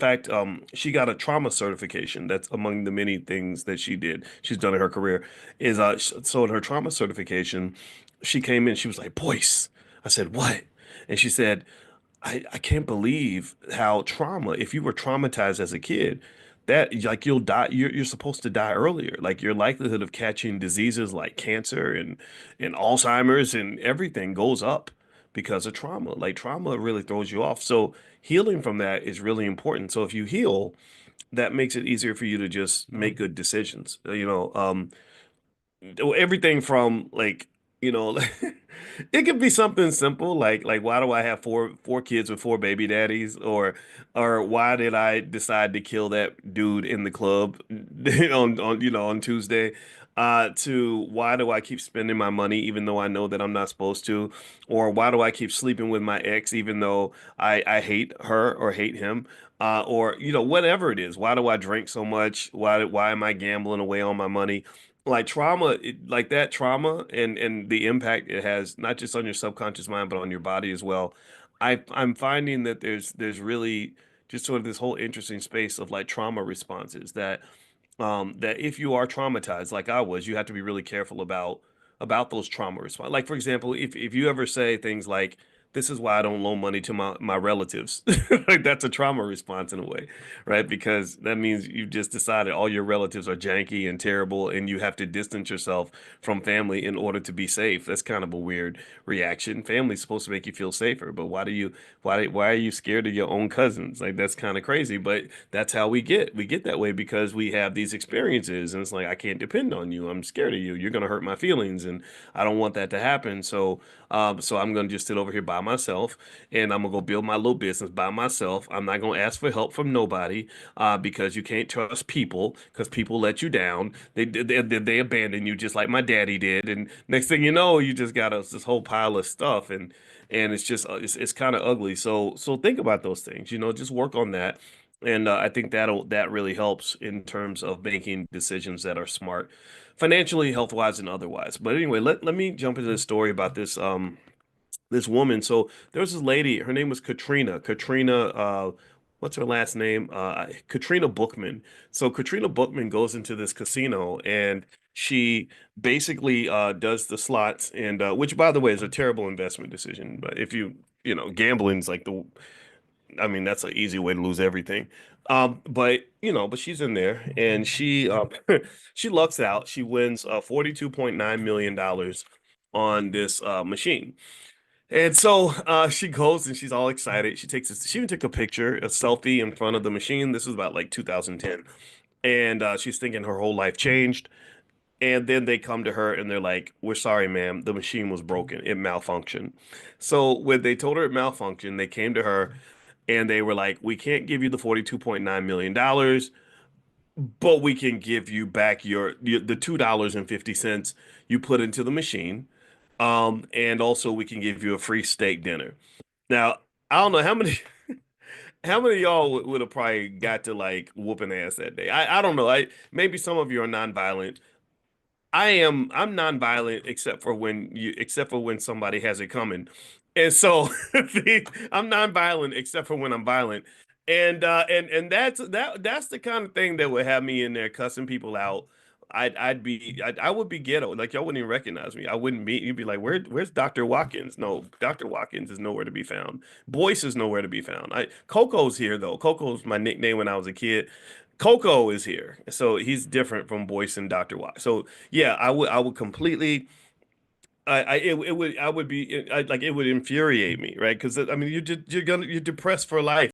fact, she got a trauma certification. That's among the many things that she's done in her career. So in her trauma certification, she came in. She was like, "Boyce," I said, "What?" And she said, I can't believe how trauma, if you were traumatized as a kid, that like you'll die, you're supposed to die earlier. Like your likelihood of catching diseases like cancer and Alzheimer's and everything goes up because of trauma. Like trauma really throws you off. So healing from that is really important. So if you heal, that makes it easier for you to just make good decisions. Everything from like it could be something simple like why do I have four kids with four baby daddies, or why did I decide to kill that dude in the club on Tuesday, to why do I keep spending my money even though I know that I'm not supposed to, or why do I keep sleeping with my ex even though I hate her or hate him, or whatever it is. Why do I drink so much? Why am I gambling away on my money? Like trauma, like that trauma and the impact it has not just on your subconscious mind but on your body as well. I'm finding that there's really just sort of this whole interesting space of like trauma responses that if you are traumatized like I was, you have to be really careful about those trauma response. Like for example, if you ever say things like, "This is why I don't loan money to my relatives," like that's a trauma response in a way, right? Because that means you just decided all your relatives are janky and terrible, and you have to distance yourself from family in order to be safe. That's kind of a weird reaction. Family's supposed to make you feel safer, but why are you scared of your own cousins? Like that's kind of crazy, but that's how we get that way because we have these experiences, and it's like I can't depend on you. I'm scared of you. You're gonna hurt my feelings, and I don't want that to happen. So I'm gonna just sit over here by myself, and I'm gonna go build my little business by myself. I'm not gonna ask for help from nobody, because you can't trust people because people let you down. They abandon you just like my daddy did, and next thing you know, you just got this whole pile of stuff, and it's just it's kind of ugly. So think about those things. Just work on that. And I think that really helps in terms of making decisions that are smart, financially, health wise, and otherwise. But anyway, let me jump into this story about this woman. So there was this lady. Her name was Katrina. What's her last name? Katrina Bookman. So Katrina Bookman goes into this casino and she basically does the slots, and which, by the way, is a terrible investment decision. But if gambling's like I mean, that's an easy way to lose everything. But she's in there and she lucks out. She wins $42.9 million on this machine. And so she goes and she's all excited. She even took a picture, a selfie in front of the machine. This was about like 2010. And she's thinking her whole life changed. And then they come to her and they're like, "We're sorry, ma'am. The machine was broken. It malfunctioned." So when they told her it malfunctioned, they came to her and they were like, "We can't give you the $42.9 million dollars, but we can give you back the $2.50 you put into the machine. And also we can give you a free steak dinner." Now, I don't know how many of y'all would have probably got to like whooping ass that day. I don't know. Maybe some of you are nonviolent. I'm nonviolent except for when somebody has it coming. And so I'm nonviolent except for when I'm violent. And that's the kind of thing that would have me in there cussing people out. I would be ghetto. Like y'all wouldn't even recognize me. I wouldn't be You'd be like, where's Dr. Watkins? No, Dr. Watkins is nowhere to be found. Boyce is nowhere to be found. Coco's here though. Coco's my nickname when I was a kid. Coco is here. So he's different from Boyce and Dr. Watt. So yeah, I would completely it would I would be like it would infuriate me, right? Because I mean you're depressed for life.